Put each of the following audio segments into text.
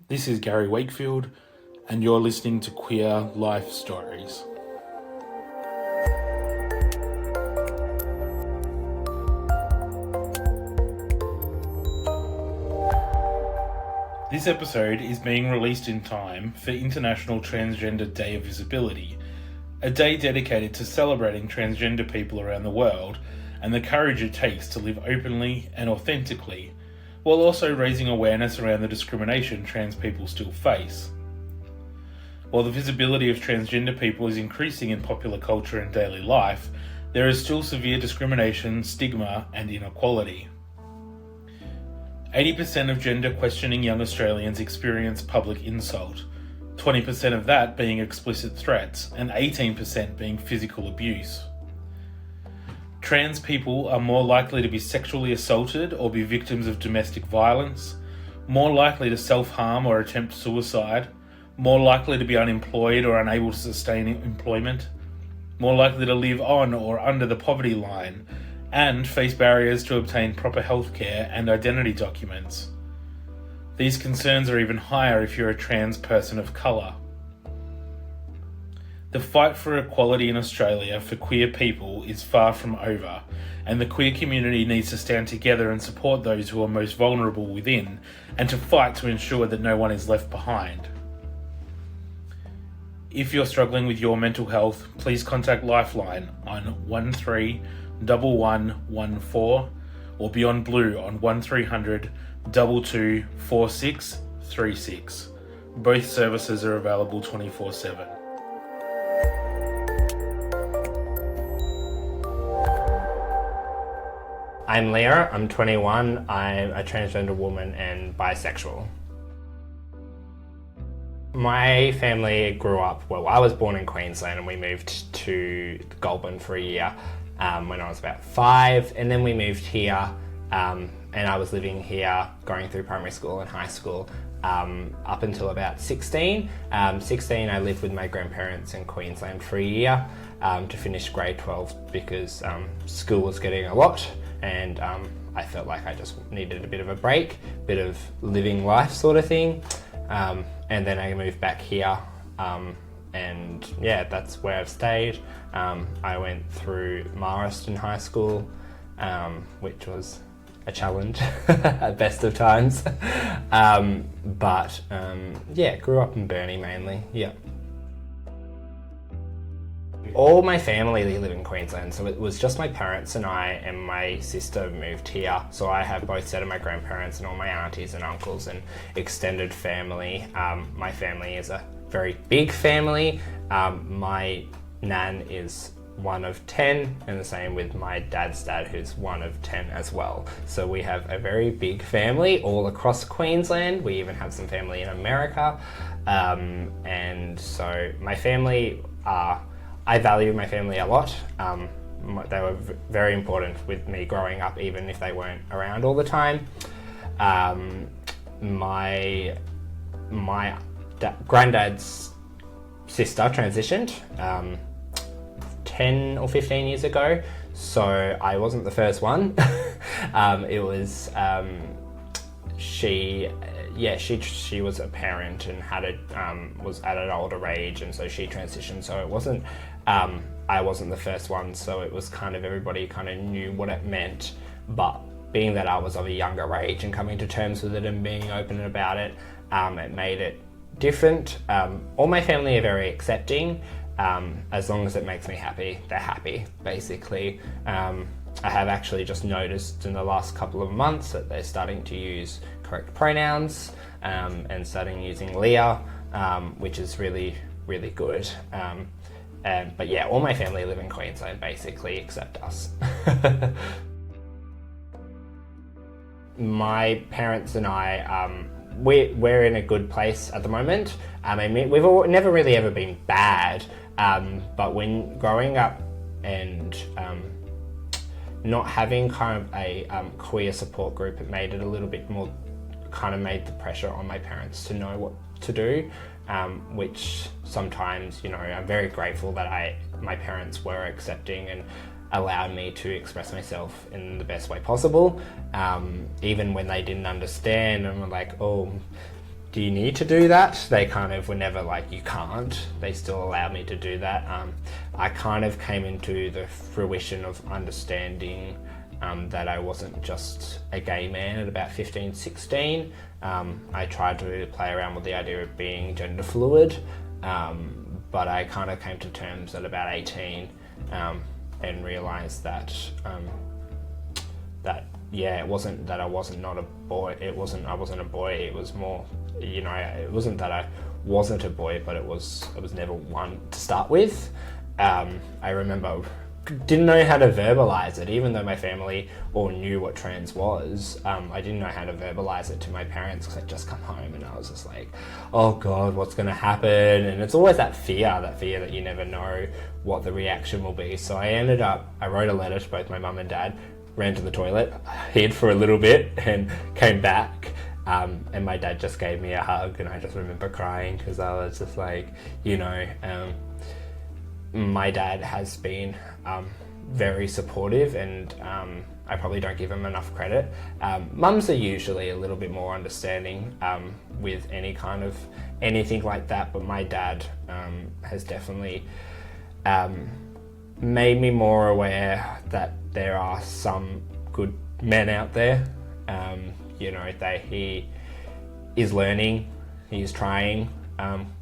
This is Gary Wakefield, and you're listening to Queer Life Stories. This episode is being released in time for International Transgender Day of Visibility, a day dedicated to celebrating transgender people around the world and the courage it takes to live openly and authentically, while also raising awareness around the discrimination trans people still face. While the visibility of transgender people is increasing in popular culture and daily life, there is still severe discrimination, stigma, and inequality. 80% of gender-questioning young Australians experience public insult, 20% of that being explicit threats, and 18% being physical abuse. Trans people are more likely to be sexually assaulted or be victims of domestic violence, more likely to self-harm or attempt suicide, more likely to be unemployed or unable to sustain employment, more likely to live on or under the poverty line, and face barriers to obtain proper healthcare and identity documents. These concerns are even higher if you're a trans person of colour. The fight for equality in Australia for queer people is far from over, and the queer community needs to stand together and support those who are most vulnerable within, and to fight to ensure that no one is left behind. If you're struggling with your mental health, please contact Lifeline on 131114 or Beyond Blue on 1300 22 4636. Both services are available 24/7. I'm Leah, I'm 21, I'm a transgender woman and bisexual. My family grew up, I was born in Queensland and we moved to Goulburn for a year when I was about 5, and then we moved here and I was living here going through primary school and high school up until about 16. 16 I lived with my grandparents in Queensland for a year to finish grade 12 because school was getting a lot. And I felt like I just needed a bit of a break, bit of living life sort of thing. And then I moved back here, and yeah, that's where I've stayed. I went through Marsden High School, which was a challenge at best of times. But grew up in Burnie mainly, yeah. All my family live in Queensland, so it was just my parents and I and my sister moved here. So I have both set of my grandparents and all my aunties and uncles and extended family. My family is a very big family. My nan is one of 10, and the same with my dad's dad, who's one of 10 as well. So we have a very big family all across Queensland. We even have some family in America. And so my family I value my family a lot. They were very important with me growing up, even if they weren't around all the time. My granddad's sister transitioned 10 or 15 years ago, so I wasn't the first one. It was she was a parent and was at an older age, and so she transitioned. So it wasn't I wasn't the first one. So it was kind of everybody kind of knew what it meant. But being that I was of a younger age and coming to terms with it and being open about it, it made it different. All my family are very accepting. As long as it makes me happy, they're happy, basically. I have actually just noticed in the last couple of months that they're starting to use correct pronouns and starting using Leah, which is really, really good. But yeah, all my family live in Queensland, basically, except us. My parents and I, we're in a good place at the moment. I mean, we've never really ever been bad, but when growing up and not having kind of a queer support group, it made it a little bit more, kind of made the pressure on my parents to know what to do, which sometimes, I'm very grateful that my parents were accepting and allowed me to express myself in the best way possible, even when they didn't understand and were like, oh, do you need to do that? They kind of were never like, you can't. They still allowed me to do that. I kind of came into the fruition of understanding that I wasn't just a gay man at about 15, 16. I tried to play around with the idea of being gender fluid, but I kind of came to terms at about 18 and realised that it wasn't that I wasn't not a boy. I wasn't a boy. It was more, it wasn't that I wasn't a boy, but I was never one to start with. I remember didn't know how to verbalize it, even though my family all knew what trans was. I didn't know how to verbalize it to my parents because I'd just come home and I was just like, oh God, what's going to happen? And it's always that fear that you never know what the reaction will be. So I wrote a letter to both my mum and dad, ran to the toilet, hid for a little bit and came back. And my dad just gave me a hug, and I just remember crying because I was just like, my dad has been very supportive, and I probably don't give him enough credit. Mums are usually a little bit more understanding with anything like that, but my dad has definitely made me more aware that there are some good men out there. He is learning, he's trying,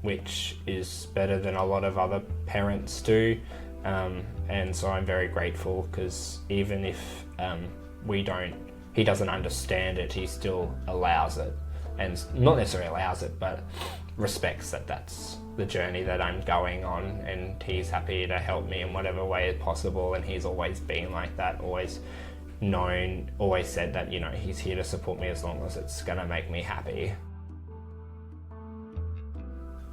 which is better than a lot of other parents do. And so I'm very grateful, because even if he doesn't understand it, he still allows it. And not necessarily allows it, but respects that that's the journey that I'm going on, and he's happy to help me in whatever way possible. And he's always been like that, always said that, he's here to support me as long as it's gonna make me happy.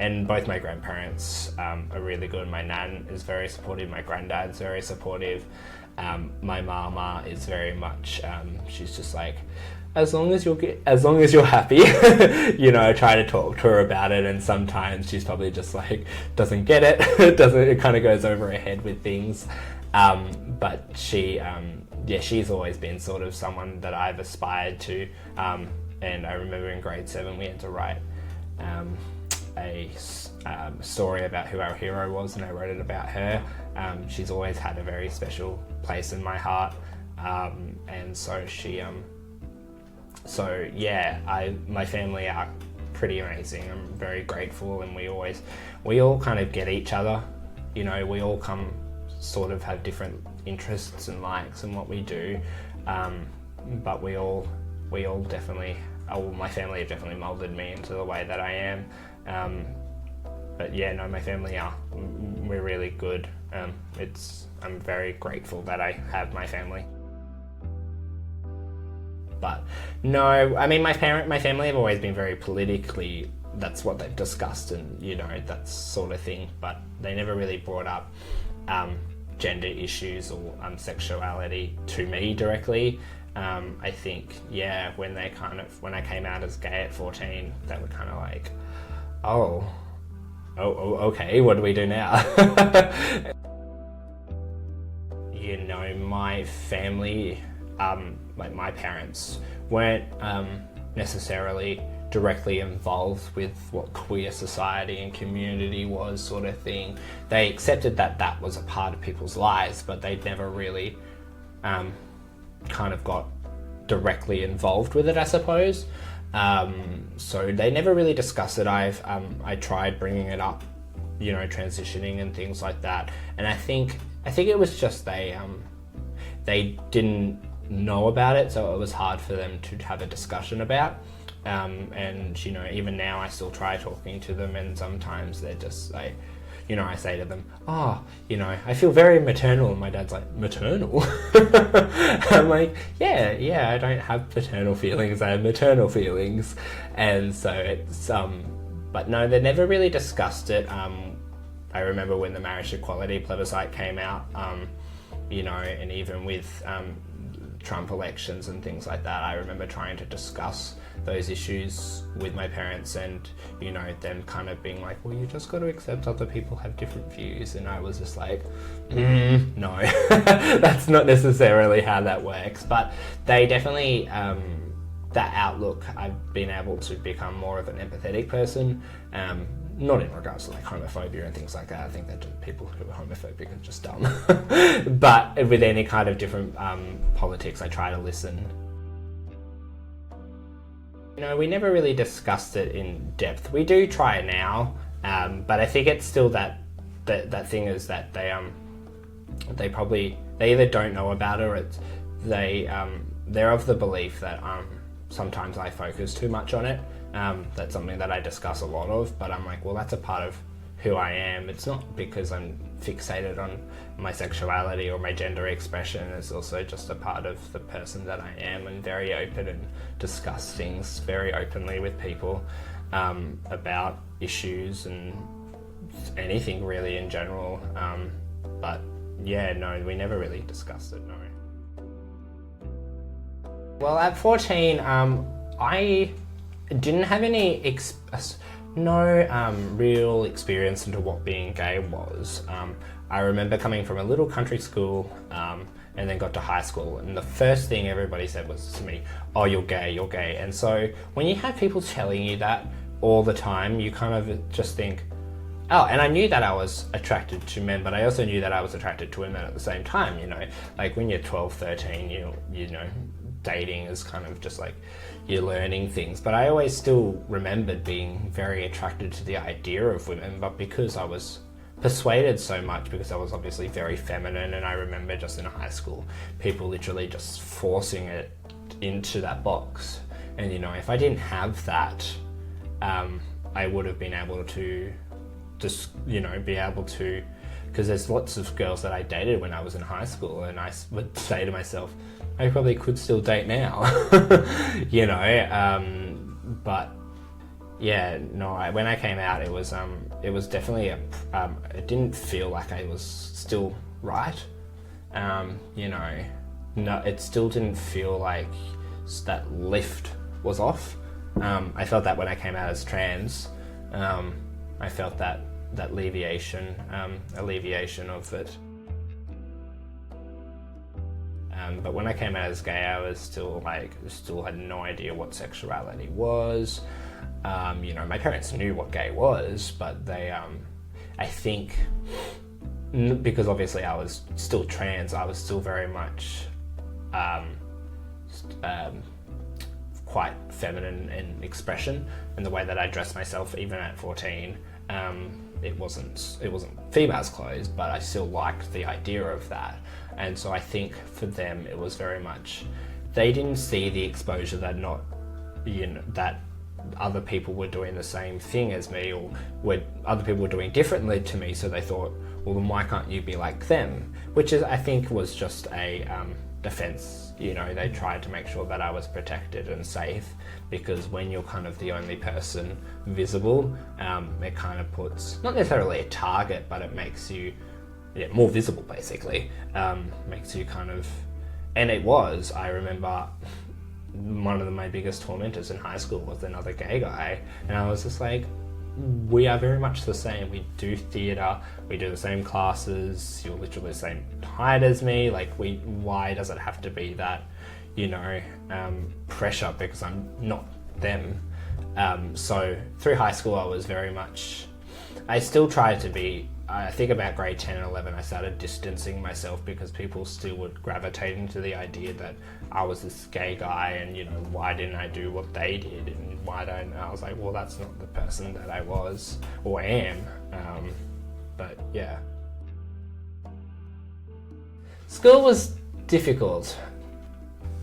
And both my grandparents are really good. My nan is very supportive, my granddad's very supportive. My mama is very much, she's just like, as long as you're happy, I try to talk to her about it, and sometimes she's probably just like, doesn't get it, it kind of goes over her head with things. But she's always been sort of someone that I've aspired to. And I remember in grade 7 we had to write a story about who our hero was, and I wrote it about her. She's always had a very special place in my heart, and so my family are pretty amazing. I'm very grateful, and we all kind of get each other. We all sort of have different interests and likes in what we do, but we all definitely, my family have definitely molded me into the way that I am. My family we're really good. I'm very grateful that I have my family. But no, I mean, my family have always been very politically, that's what they've discussed, and that sort of thing, but they never really brought up gender issues or sexuality to me directly. I think, when I came out as gay at 14, they were kind of like, oh, okay, what do we do now? My family, my parents weren't necessarily directly involved with what queer society and community was, sort of thing. They accepted that was a part of people's lives, but they never really kind of got directly involved with it, I suppose. So they never really discussed it. I tried bringing it up, transitioning and things like that, and I think it was just they didn't know about it, so it was hard for them to have a discussion about. And even now I still try talking to them, and sometimes they're just like, I say to them, I feel very maternal, and my dad's like, maternal? I'm like, yeah, I don't have paternal feelings, I have maternal feelings. And so it's, but no, they never really discussed it. I remember when the marriage equality plebiscite came out, and even with Trump elections and things like that, I remember trying to discuss those issues with my parents, and them kind of being like, well, you just got to accept other people have different views, and I was just like, no, that's not necessarily how that works. But they definitely that outlook, I've been able to become more of an empathetic person. Not in regards to like homophobia and things like that. I think that people who are homophobic are just dumb. But with any kind of different politics, I try to listen. You know, we never really discussed it in depth. We do try now, but I think it's still that thing is that they either don't know about it, or they're of the belief that sometimes I focus too much on it. That's something that I discuss a lot of, but I'm like, well, that's a part of who I am. It's not because I'm fixated on my sexuality or my gender expression. It's also just a part of the person that I am, and very open and discuss things very openly with people about issues and anything really in general. But yeah, no, we never really discussed it, no. Well, at 14, I didn't have any real experience into what being gay was. I remember coming from a little country school and then got to high school, and the first thing everybody said was to me, oh, you're gay, you're gay. And so when you have people telling you that all the time, you kind of just think, oh, and I knew that I was attracted to men, but I also knew that I was attracted to women at the same time, you know. Like when you're 12, 13, you know, dating is kind of just like you're learning things. But I always still remembered being very attracted to the idea of women, but because I was persuaded so much, because I was obviously very feminine, and I remember just in high school, people literally just forcing it into that box. And, you know, if I didn't have that, I would have been able to just, you know, be able to, because there's lots of girls that I dated when I was in high school, and I would say to myself, I probably could still date now, you know, but yeah, no, when I came out, it was definitely it didn't feel like I was still right, you know, no, it still didn't feel like that lift was off. I felt that when I came out as trans, I felt that alleviation of it. But when I came out as gay, I was still had no idea what sexuality was. You know, my parents knew what gay was, but they, I think, because obviously I was still trans, I was still very much quite feminine in expression, and the way that I dressed myself, even at 14. It wasn't females' clothes, but I still liked the idea of that. And so I think for them it was very much, they didn't see the exposure that that other people were doing the same thing as me, or other people were doing differently to me, so they thought, well, then why can't you be like them? Which is, I think, was just a defense. You know, they tried to make sure that I was protected and safe, because when you're kind of the only person visible, it kind of puts, not necessarily a target, but it makes you more visible, basically. Makes you kind of, and it was, I remember one of my biggest tormentors in high school was another gay guy, and I was just like, we are very much the same. We do theatre, we do the same classes, you're literally the same height as me, like why does it have to be that, you know, pressure because I'm not them? So through high school I was very much, I still tried to be, I think about grade 10 and 11 I started distancing myself, because people still would gravitate into the idea that I was this gay guy, and, you know, why didn't I do what they did, and why don't I was like, well, that's not the person that I was or am. But yeah, school was difficult.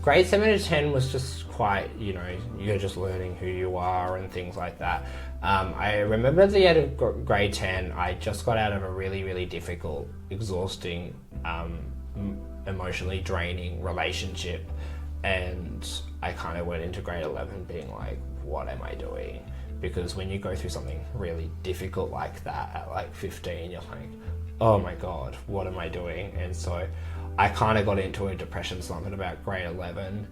Grade 7 to 10 was just quite, you know, you're just learning who you are and things like that. I remember at the end of grade 10, I just got out of a really, really difficult, exhausting, emotionally draining relationship, and I kind of went into grade 11 being like, what am I doing? Because when you go through something really difficult like that at like 15, you're like, oh my God, what am I doing? And so I kind of got into a depression slump at about grade 11.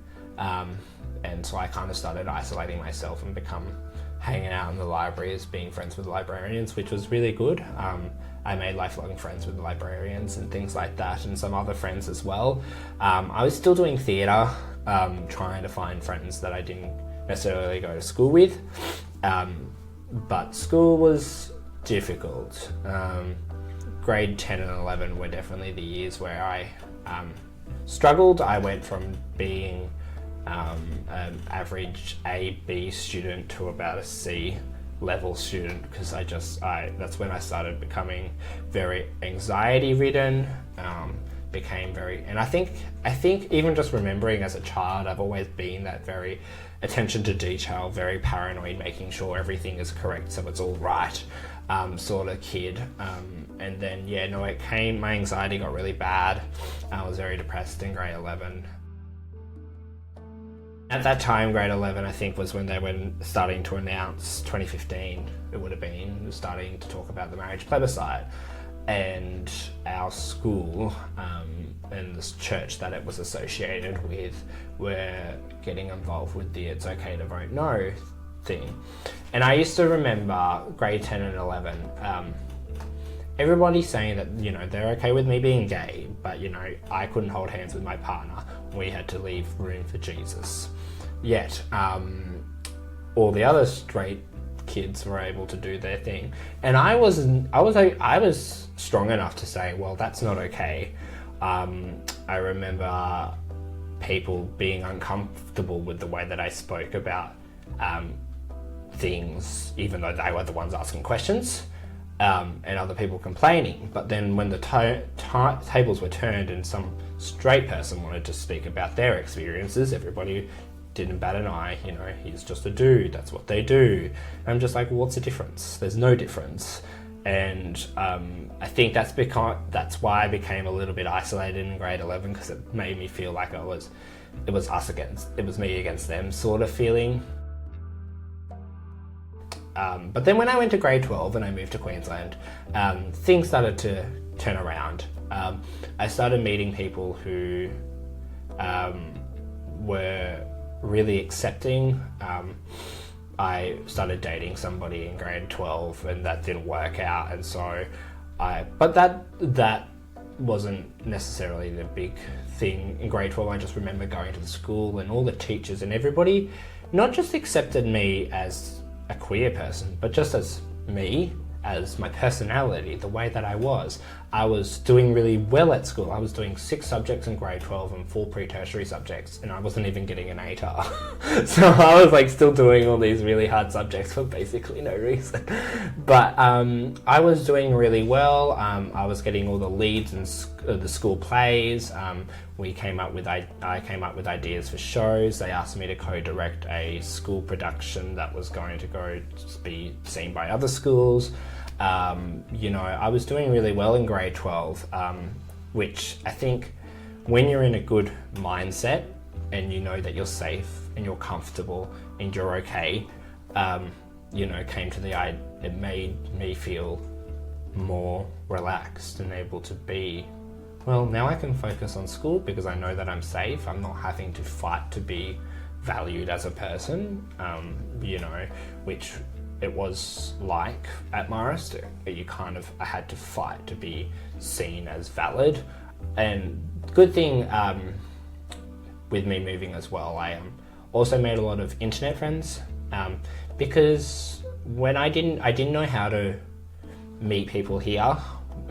And so I kind of started isolating myself and hanging out in the libraries, being friends with librarians, which was really good. I made lifelong friends with librarians and things like that, and some other friends as well. I was still doing theatre, trying to find friends that I didn't necessarily go to school with. But school was difficult. Grade 10 and 11 were definitely the years where I struggled. I went from being an average A-B student to about a C level student, because that's when I started becoming very anxiety ridden, and I think even just remembering as a child, I've always been that very attention to detail, very paranoid, making sure everything is correct so it's all right sort of kid. And then my anxiety got really bad. I was very depressed in grade 11. At that time, grade 11, I think, was when they were starting to announce, 2015, it would have been, starting to talk about the marriage plebiscite. And our school and this church that it was associated with were getting involved with the "it's okay to vote no" thing. And I used to remember grade 10 and 11, everybody saying that, they're okay with me being gay, but, I couldn't hold hands with my partner. We had to leave room for Jesus. Yet, all the other straight kids were able to do their thing. And I was strong enough to say, well, that's not okay. I remember people being uncomfortable with the way that I spoke about things, even though they were the ones asking questions, and other people complaining. But then when the tables were turned and some straight person wanted to speak about their experiences, everybody didn't bat an eye. He's just a dude, that's what they do. And I'm just like, well, what's the difference? There's no difference. And I think that's why I became a little bit isolated in grade 11, because it made me feel like it was me against them sort of feeling. But then when I went to grade 12 and I moved to Queensland, things started to turn around. I started meeting people who were really accepting. I started dating somebody in grade 12 and that didn't work out, and so but that wasn't necessarily the big thing in grade 12. I just remember going to the school and all the teachers and everybody not just accepted me as a queer person, but just as me, as my personality, the way that I was. I was doing really well at school. I was doing 6 subjects in grade 12 and 4 pre-tertiary subjects, and I wasn't even getting an ATAR. So I was still doing all these really hard subjects for basically no reason. But I was doing really well. I was getting all the leads in the school plays. I came up with ideas for shows. They asked me to co-direct a school production that was going to go be seen by other schools. I was doing really well in grade 12, which I think when you're in a good mindset and you know that you're safe and you're comfortable and you're okay, it made me feel more relaxed and able to be, well, now I can focus on school because I know that I'm safe. I'm not having to fight to be valued as a person, which it was like at Marist. I had to fight to be seen as valid. And good thing with me moving as well, I also made a lot of internet friends, because when I didn't know how to meet people here,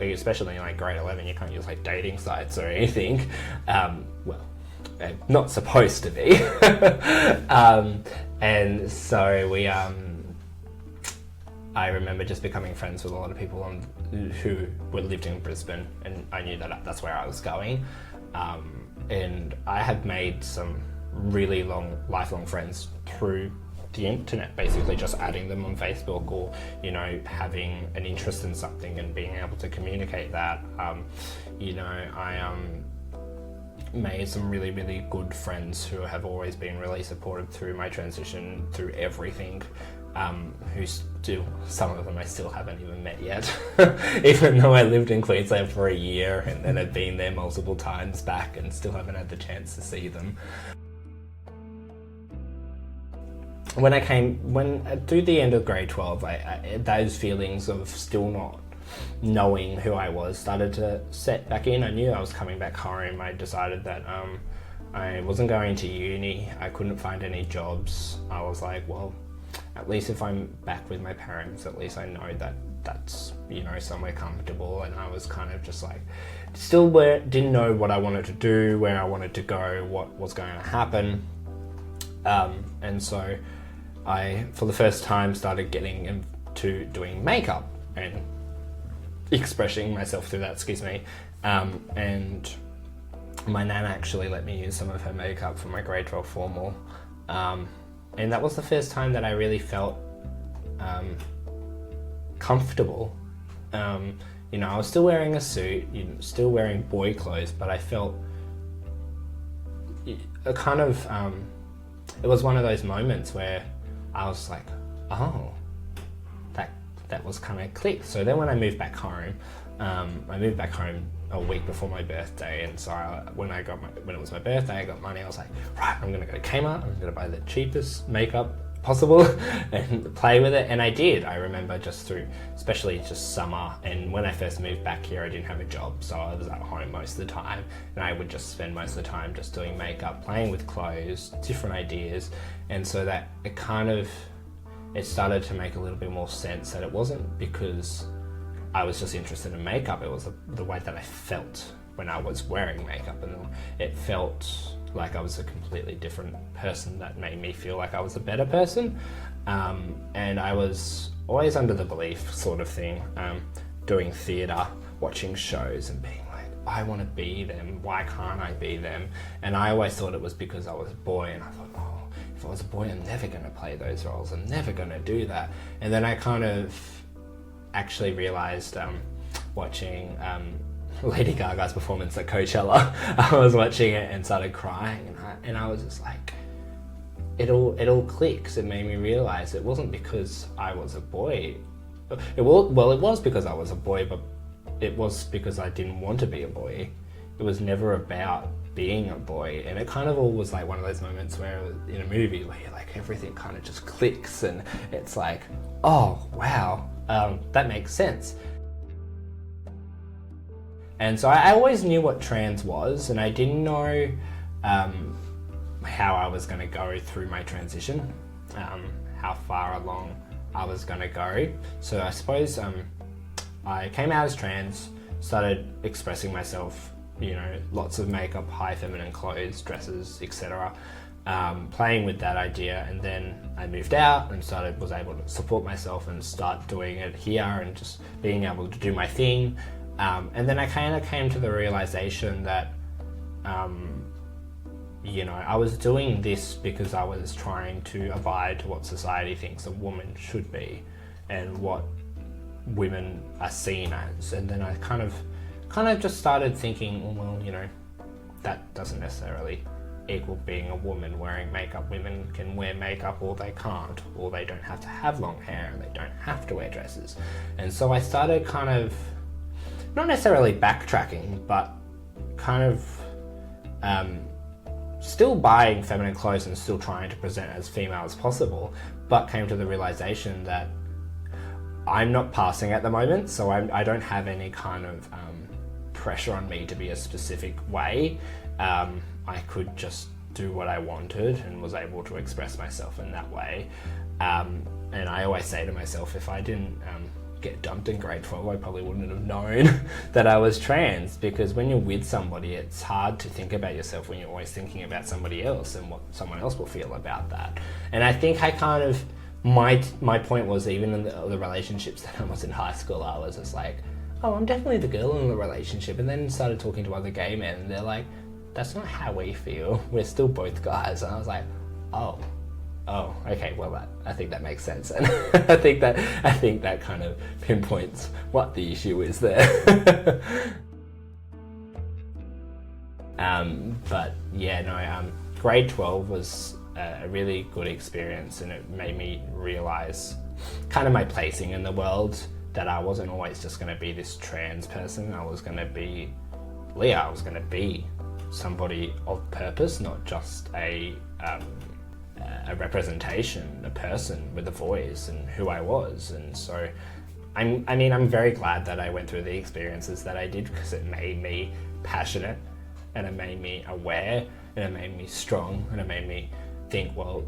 especially in grade 11, you can't use dating sites or anything. Not supposed to be. And so I remember just becoming friends with a lot of people who lived in Brisbane, and I knew that that's where I was going. And I have made some really lifelong friends through the internet, basically just adding them on Facebook or, having an interest in something and being able to communicate that. I made some really, really good friends who have always been really supportive through my transition, through everything. Who still, some of them I still haven't even met yet, even though I lived in Queensland for a year and then I've been there multiple times back and still haven't had the chance to see them. When through the end of grade 12, those feelings of still not knowing who I was started to set back in. I knew I was coming back home. I decided that I wasn't going to uni. I couldn't find any jobs. I was like, well, at least if I'm back with my parents, at least I know that that's, you know, somewhere comfortable. And I was kind of just like, didn't know what I wanted to do, where I wanted to go, what was going to happen. And so I, for the first time, started getting into doing makeup and expressing myself through that, and my nan actually let me use some of her makeup for my grade 12 formal, and that was the first time that I really felt comfortable. You know, I was still wearing a suit, still wearing boy clothes, but I felt a kind of, it was one of those moments where I was like, oh, that was kind of clicked. So then when I moved back home, a week before my birthday, and so when it was my birthday, I got money. I was like, right, I'm gonna go to Kmart. I'm gonna buy the cheapest makeup possible and play with it. And I did. I remember especially just summer, and when I first moved back here, I didn't have a job, so I was at home most of the time, and I would just spend most of the time just doing makeup, playing with clothes, different ideas, and so that it started to make a little bit more sense that it wasn't because I was just interested in makeup. It was the way that I felt when I was wearing makeup, and it felt like I was a completely different person that made me feel like I was a better person. And I was always under the belief sort of thing, doing theatre, watching shows and being like, I want to be them, why can't I be them? And I always thought it was because I was a boy, and I thought, oh, if I was a boy, I'm never going to play those roles, I'm never going to do that. And then I kind of actually realised, watching Lady Gaga's performance at Coachella, I was watching it and started crying, and I was just like, it all clicks. It made me realise it wasn't because I was a boy. It was because I was a boy, but it was because I didn't want to be a boy. It was never about being a boy, and it kind of all was like one of those moments where in a movie where you're like, everything kind of just clicks, and it's like, oh wow, that makes sense. And so I always knew what trans was, and I didn't know how I was going to go through my transition, how far along I was going to go. So I suppose I came out as trans, started expressing myself, you know, lots of makeup, high feminine clothes, dresses, etc. Playing with that idea, and then I moved out and was able to support myself and start doing it here and just being able to do my thing. And then I kind of came to the realization that, you know, I was doing this because I was trying to abide to what society thinks a woman should be and what women are seen as. And then I kind of just started thinking, well, you know, that doesn't necessarily equal being a woman wearing makeup. Women can wear makeup or they can't, or they don't have to have long hair and they don't have to wear dresses. And so I started kind of, not necessarily backtracking, but kind of still buying feminine clothes and still trying to present as female as possible, but came to the realization that I'm not passing at the moment, so I don't have any kind of pressure on me to be a specific way. I could just do what I wanted and was able to express myself in that way. And I always say to myself, if I didn't get dumped in grade 12, I probably wouldn't have known that I was trans, because when you're with somebody, it's hard to think about yourself when you're always thinking about somebody else and what someone else will feel about that. And I think I kind of, my point was, even in the relationships that I was in high school, I was just like, oh, I'm definitely the girl in the relationship, and then started talking to other gay men, and they're like, that's not how we feel, we're still both guys. And I was like, oh, okay, well, I think that makes sense, and I think that kind of pinpoints what the issue is there. But yeah, no, grade 12 was a really good experience, and it made me realise kind of my placing in the world, that I wasn't always just going to be this trans person. I was going to be Leah. I was going to be somebody of purpose, not just a representation, a person with a voice and who I was. And so I'm very glad that I went through the experiences that I did, because it made me passionate and it made me aware. and it made me strong, and it made me think, well,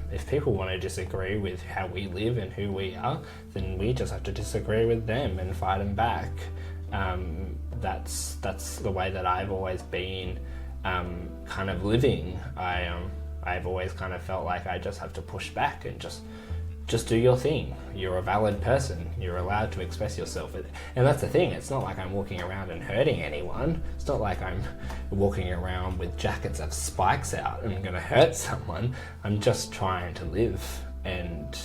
if people want to disagree with how we live and who we are, then we just have to disagree with them and fight them back. That's the way that I've always been kind of living. I've always kind of felt like I just have to push back and just do your thing. You're a valid person. You're allowed to express yourself. And that's the thing. It's not like I'm walking around and hurting anyone. It's not like I'm walking around with jackets of spikes out and I'm going to hurt someone. I'm just trying to live. And,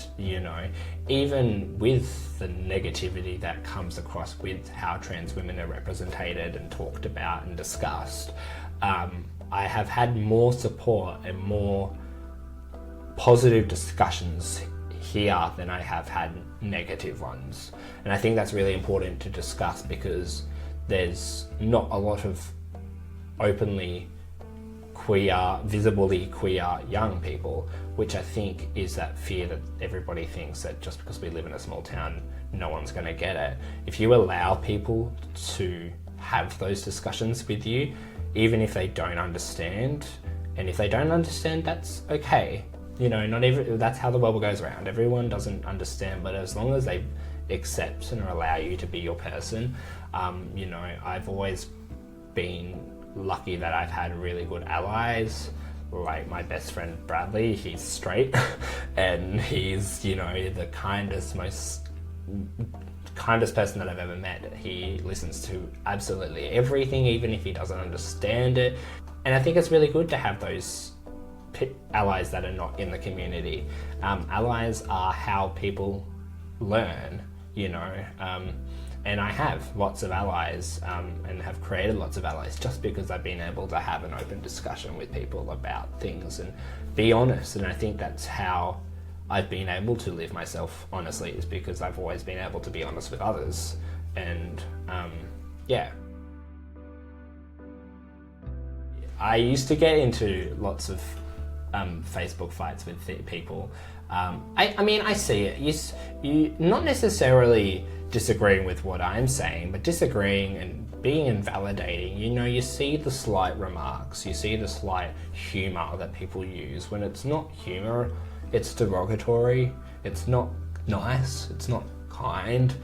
even with the negativity that comes across with how trans women are represented and talked about and discussed, I have had more support and more positive discussions here than I have had negative ones. And I think that's really important to discuss, because there's not a lot of openly queer, visibly queer young people, which I think is that fear that everybody thinks that just because we live in a small town, no one's going to get it. If you allow people to have those discussions with you, even if they don't understand, and if they don't understand, that's okay. That's how the world goes around. Everyone doesn't understand, but as long as they accept and allow you to be your person, I've always been lucky that I've had really good allies. Like my best friend Bradley, he's straight, and he's the kindest person that I've ever met. He listens to absolutely everything, even if he doesn't understand it. And I think it's really good to have those allies that are not in the community. Allies are how people learn, and I have lots of allies and have created lots of allies just because I've been able to have an open discussion with people about things and be honest. And I think that's how I've been able to live myself honestly, is because I've always been able to be honest with others. And I used to get into lots of Facebook fights with people. I see it. You not necessarily disagreeing with what I'm saying, but disagreeing and being invalidating. You see the slight remarks, you see the slight humour that people use. When it's not humour, it's derogatory, it's not nice, it's not kind.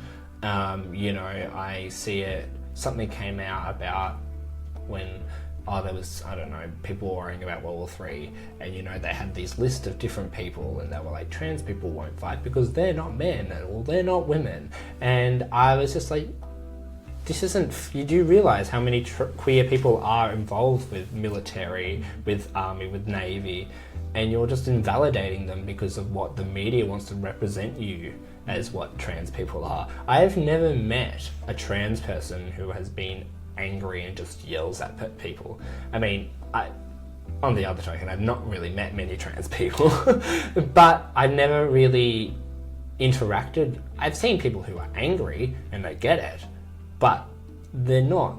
I see it. Something came out about when there was, people worrying about World War III, and they had this list of different people, and they were like, trans people won't fight because they're not men, or they're not women. And I was just like, you do realise how many queer people are involved with military, with army, with navy, and you're just invalidating them because of what the media wants to represent you as what trans people are. I have never met a trans person who has been angry and just yells at people. On the other token, I've not really met many trans people, but I've never really interacted. I've seen people who are angry and they get it, but they're not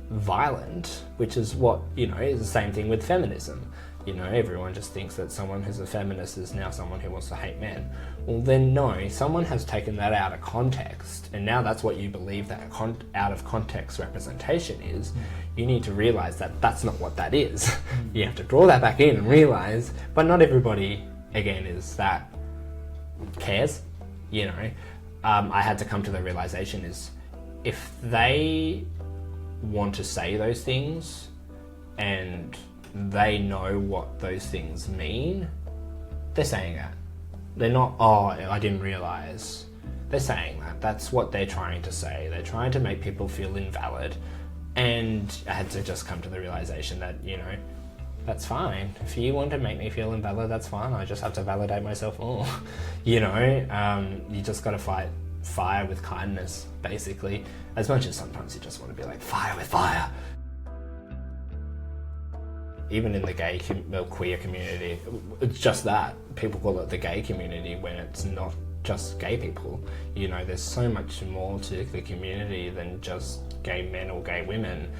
violent, which is what, is the same thing with feminism. Everyone just thinks that someone who's a feminist is now someone who wants to hate men. Well, then no, someone has taken that out of context, and now that's what you believe that out of context representation is. You need to realise that that's not what that is. You have to draw that back in and realise, but not everybody, again, is that cares. I had to come to the realisation is, if they want to say those things and they know what those things mean, they're saying that. They're not, I didn't realise. They're saying that. That's what they're trying to say. They're trying to make people feel invalid. And I had to just come to the realisation that, that's fine. If you want to make me feel invalid, that's fine. I just have to validate myself more. You just got to fight fire with kindness, basically. As much as sometimes you just want to be like, fire with fire. Even in the queer community, it's just that. People call it the gay community when it's not just gay people. There's so much more to the community than just gay men or gay women.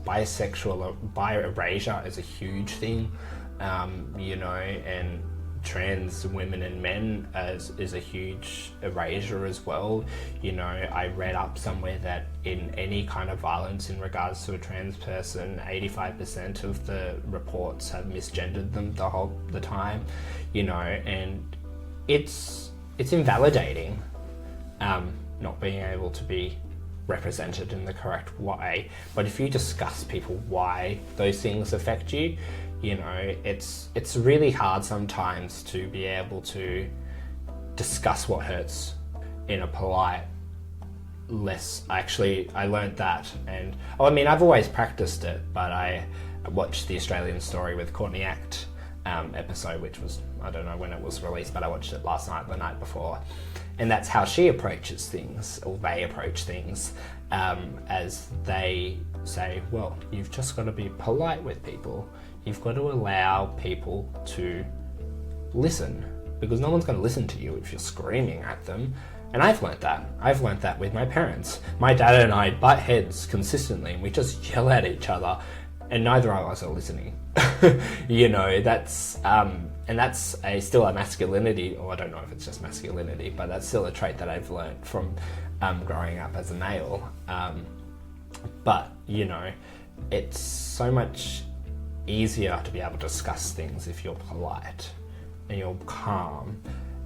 Bisexual, bi-erasure is a huge thing, and trans women and men is a huge erasure as well. You know, I read up somewhere that in any kind of violence in regards to a trans person, 85% of the reports have misgendered them the time, you know, and it's invalidating, not being able to be represented in the correct way. But if you discuss people why those things affect you, you know, it's really hard sometimes to be able to discuss what hurts in a polite, I learned that, and I mean, I've always practiced it, but I watched the Australian Story with Courtney Act episode, which was, I don't know when it was released, but I watched it last night, the night before, and that's how she approaches things, or they approach things, as they say, well, you've just got to be polite with people. You've got to allow people to listen, because no one's going to listen to you if you're screaming at them. And I've learnt that. I've learnt that with my parents. My dad and I butt heads consistently, and we just yell at each other, and neither of us are listening. You know, that's still a masculinity, or I don't know if it's just masculinity, but that's still a trait that I've learnt from growing up as a male. But, you know, it's so much easier to be able to discuss things if you're polite and you're calm.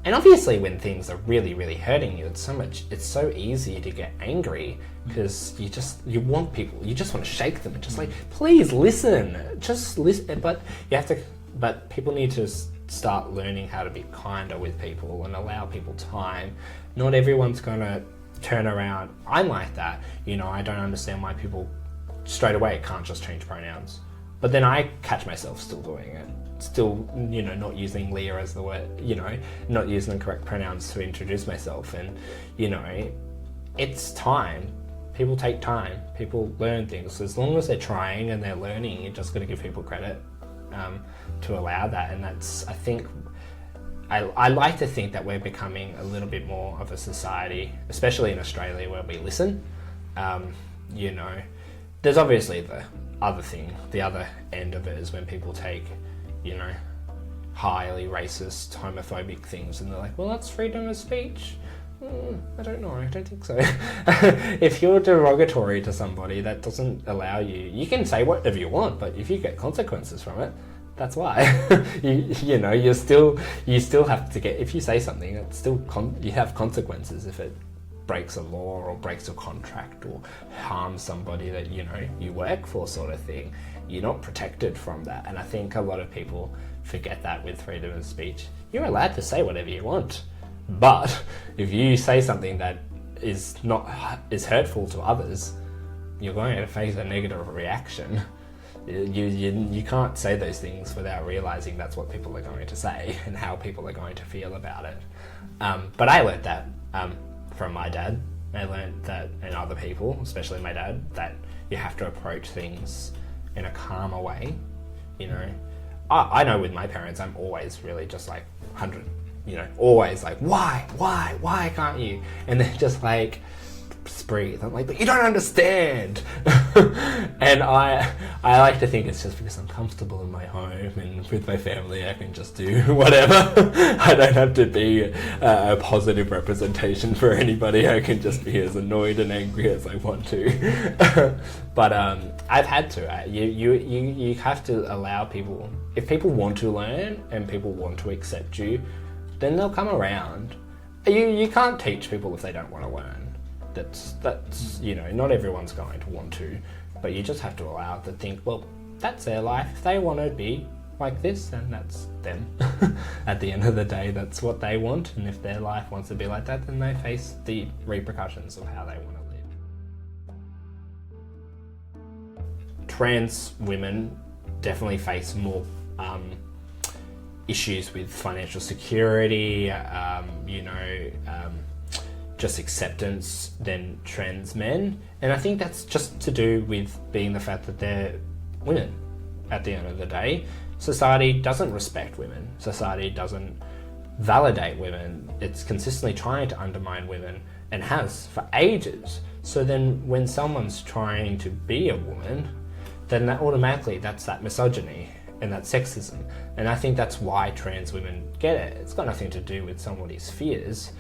And obviously when things are really, really hurting you, it's so easy to get angry, because you want to shake them and just like, please listen, just listen. But people need to start learning how to be kinder with people and allow people time. Not everyone's gonna turn around. I'm like that, you know, I don't understand why people straight away can't just change pronouns. But then I catch myself still doing it. Still, you know, not using Leah as the word, you know, not using the correct pronouns to introduce myself. And, you know, it's time. People take time. People learn things. As long as they're trying and they're learning, you're just got to give people credit to allow that. And that's, I think, I like to think that we're becoming a little bit more of a society, especially in Australia, where we listen. You know, there's obviously the other end of it is when people take, you know, highly racist, homophobic things, and they're like, well, that's freedom of speech. I don't know, I don't think so. If you're derogatory to somebody, that doesn't allow you can say whatever you want, but if you get consequences from it, that's why. you know, you still have to get, if you say something, it's still you have consequences if it breaks a law or breaks a contract or harms somebody that, you know, you work for, sort of thing. You're not protected from that. And I think a lot of people forget that with freedom of speech. You're allowed to say whatever you want, but if you say something that is hurtful to others, you're going to face a negative reaction. You can't say those things without realizing that's what people are going to say and how people are going to feel about it. But I learned that from my dad. I learned that, and other people, especially my dad, that you have to approach things in a calmer way. You know, I know with my parents, I'm always really just like 100, you know, always like, why can't you? And they're just like, just breathe. I'm like, but you don't understand. And I like to think it's just because I'm comfortable in my home and with my family, I can just do whatever. I don't have to be a positive representation for anybody. I can just be as annoyed and angry as I want to. But I've had to. You have to allow people. If people want to learn and people want to accept you, then they'll come around. You can't teach people if they don't want to learn. That's you know, not everyone's going to want to, but you just have to allow them to think, well, that's their life. If they want to be like this, then that's them. At the end of the day, that's what they want, and if their life wants to be like that, then they face the repercussions of how they want to live. Trans women definitely face more issues with financial security, just acceptance than trans men. And I think that's just to do with being the fact that they're women. At the end of the day, society doesn't respect women. Society doesn't validate women. It's consistently trying to undermine women and has for ages. So then when someone's trying to be a woman, then that automatically, that's that misogyny. and that's sexism. And I think that's why trans women get it. It's got nothing to do with somebody's fears.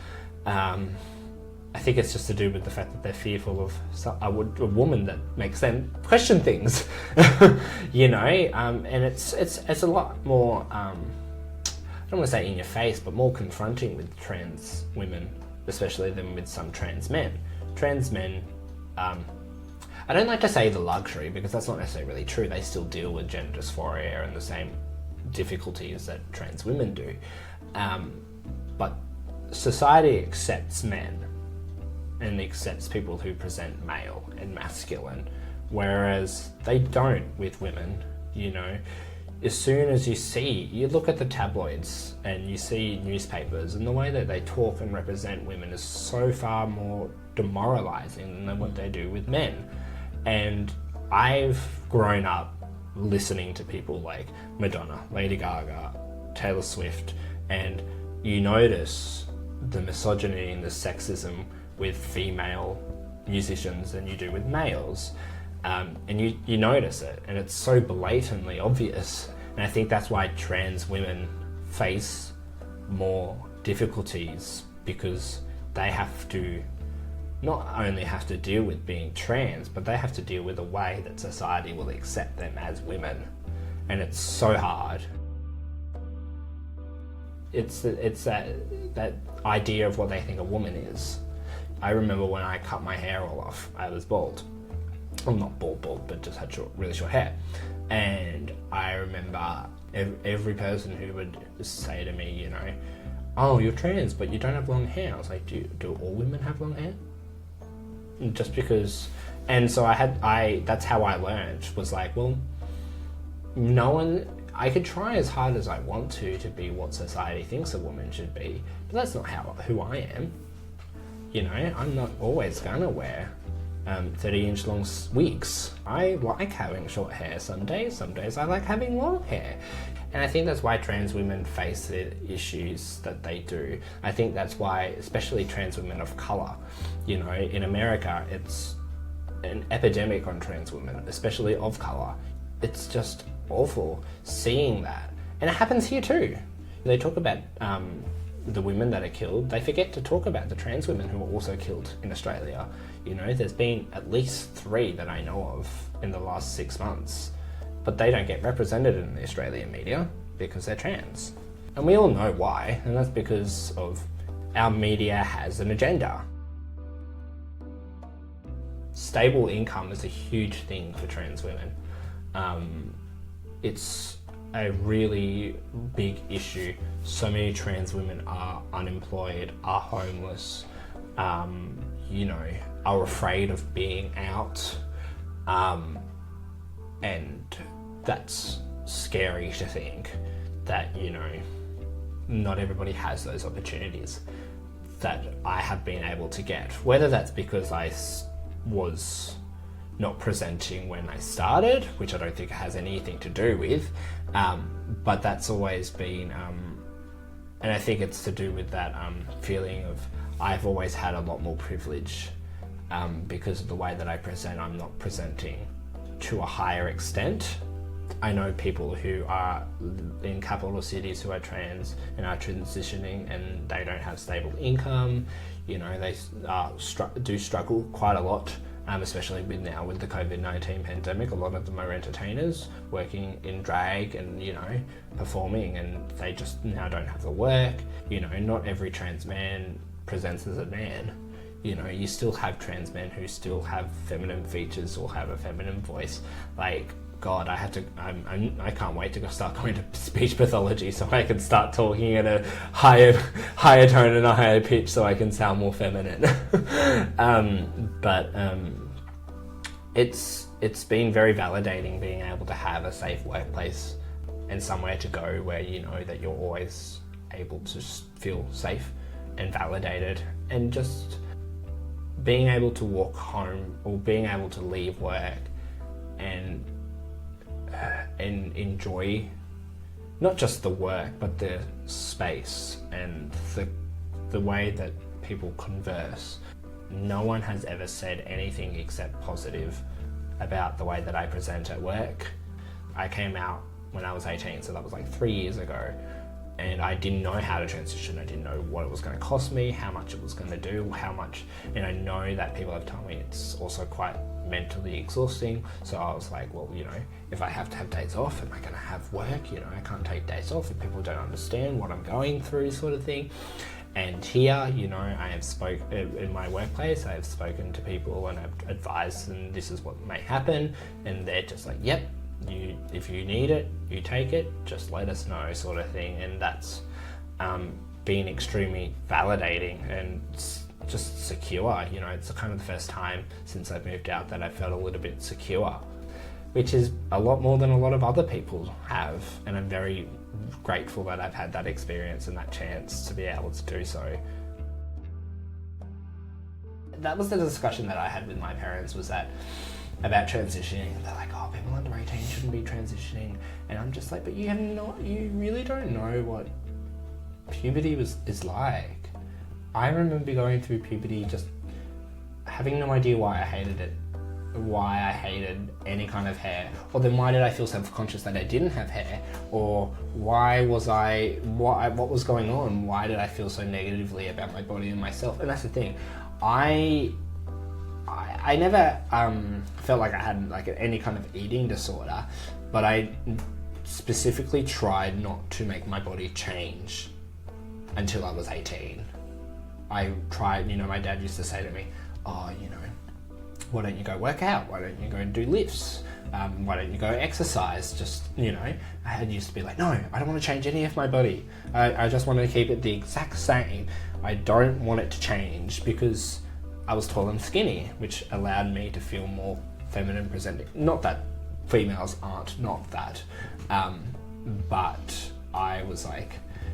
I think it's just to do with the fact that they're fearful of a woman that makes them question things, you know. And it's a lot more. I don't want to say in your face, but more confronting with trans women, especially than with some trans men. Trans men, I don't like to say the luxury, because that's not necessarily really true. They still deal with gender dysphoria and the same difficulties that trans women do. But society accepts men and accepts people who present male and masculine, whereas they don't with women, you know. As soon as you look at the tabloids and you see newspapers, and the way that they talk and represent women is so far more demoralizing than what they do with men. And I've grown up listening to people like Madonna, Lady Gaga, Taylor Swift, and you notice the misogyny and the sexism with female musicians than you do with males. And you notice it, and it's so blatantly obvious. And I think that's why trans women face more difficulties, because they have to not only have to deal with being trans, but they have to deal with the way that society will accept them as women. And it's so hard. It's that idea of what they think a woman is. I remember when I cut my hair all off, I was bald. I'm not bald, but just had really short hair. And I remember every person who would say to me, you know, oh, you're trans, but you don't have long hair. I was like, do all women have long hair? Just because, and so that's how I learned, was like, well, I could try as hard as I want to be what society thinks a woman should be, but that's not who I am. You know, I'm not always gonna wear 30-inch long wigs. I like having short hair some days I like having long hair. And I think that's why trans women face the issues that they do. I think that's why, especially trans women of colour, you know, in America, it's an epidemic on trans women, especially of colour. It's just awful seeing that. And it happens here too. They talk about the women that are killed. They forget to talk about the trans women who were also killed in Australia. You know, there's been at least 3 that I know of in the last 6 months. But they don't get represented in the Australian media because they're trans. And we all know why, and that's because of our media has an agenda. Stable income is a huge thing for trans women. It's a really big issue. So many trans women are unemployed, are homeless, you know, are afraid of being out. And that's scary to think that, you know, not everybody has those opportunities that I have been able to get. Whether that's because I was not presenting when I started, which I don't think it has anything to do with, but that's always been, and I think it's to do with that feeling of I've always had a lot more privilege because of the way that I present. I'm not presenting to a higher extent. I know people who are in capital cities who are trans and are transitioning, and they don't have stable income. You know, they do struggle quite a lot, especially with the COVID-19 pandemic. A lot of them are entertainers working in drag and, you know, performing, and they just now don't have the work. You know, not every trans man presents as a man. You know, you still have trans men who still have feminine features or have a feminine voice. Like, God, I can't wait to start going to speech pathology so I can start talking at a higher tone and a higher pitch so I can sound more feminine. But it's been very validating being able to have a safe workplace and somewhere to go where you know that you're always able to feel safe and validated, and just being able to walk home or being able to leave work and enjoy not just the work but the space and the way that people converse. No one has ever said anything except positive about the way that I present at work. I came out when I was 18, so that was like 3 years ago. And I didn't know how to transition. I didn't know what it was going to cost me, how much it was going to do, how much, and I know that people have told me it's also quite mentally exhausting. So I was like, well, you know, if I have to have days off, am I going to have work? You know, I can't take days off if people don't understand what I'm going through, sort of thing. And here, you know, I have spoken in my workplace, I have spoken to people and I've advised them this is what may happen, and they're just like, yep, if you need it, you take it, just let us know, sort of thing. And that's been extremely validating and just secure. You know, it's kind of the first time since I've moved out that I felt a little bit secure, which is a lot more than a lot of other people have. And I'm very grateful that I've had that experience and that chance to be able to do so. That was the discussion that I had with my parents, was that about transitioning. They're like, oh, people under 18 shouldn't be transitioning. And I'm just like, but you really don't know what puberty is like. I remember going through puberty just having no idea why I hated it, why I hated any kind of hair, or then why did I feel self-conscious that I didn't have hair, or what was going on, why did I feel so negatively about my body and myself. And that's the thing, I never felt like I had like any kind of eating disorder, but I specifically tried not to make my body change until I was 18. I tried, you know, my dad used to say to me, oh, you know, why don't you go work out? Why don't you go and do lifts? Why don't you go exercise? Just, you know, I used to be like, no, I don't want to change any of my body. I just want to keep it the exact same. I don't want it to change because I was tall and skinny, which allowed me to feel more feminine presenting. Not that females aren't not that, but I was like,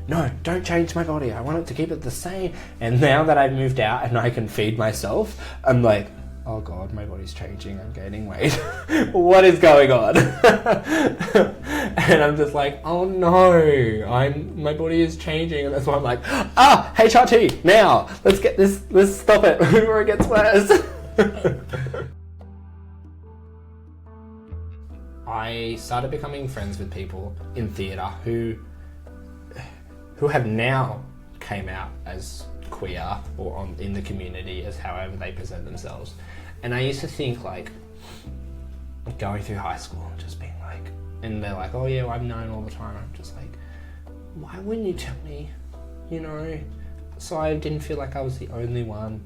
no, don't change my body. I want it to keep it the same. And now that I've moved out and I can feed myself, I'm like, oh God, my body's changing. I'm gaining weight. What is going on? And I'm just like, oh no, my body is changing. And that's why I'm like, HRT now. Let's stop it before it gets worse. I started becoming friends with people in theatre who have now came out as queer or in the community as however they present themselves. And I used to think, like, going through high school and just being like, and they're like, oh yeah, I'm known all the time. I'm just like, why wouldn't you tell me? You know, so I didn't feel like I was the only one.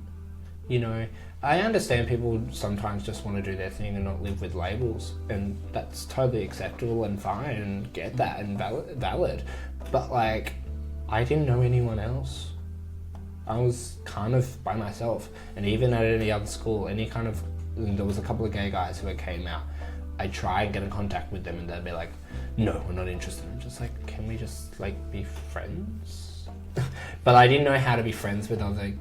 You know, I understand people sometimes just want to do their thing and not live with labels, and that's totally acceptable and fine, and get that and valid. But like, I didn't know anyone else. I was kind of by myself, and even at any other school, there was a couple of gay guys who came out. I try and get in contact with them and they'd be like, no, we're not interested. I'm just like, can we just like be friends? But I didn't know how to be friends with other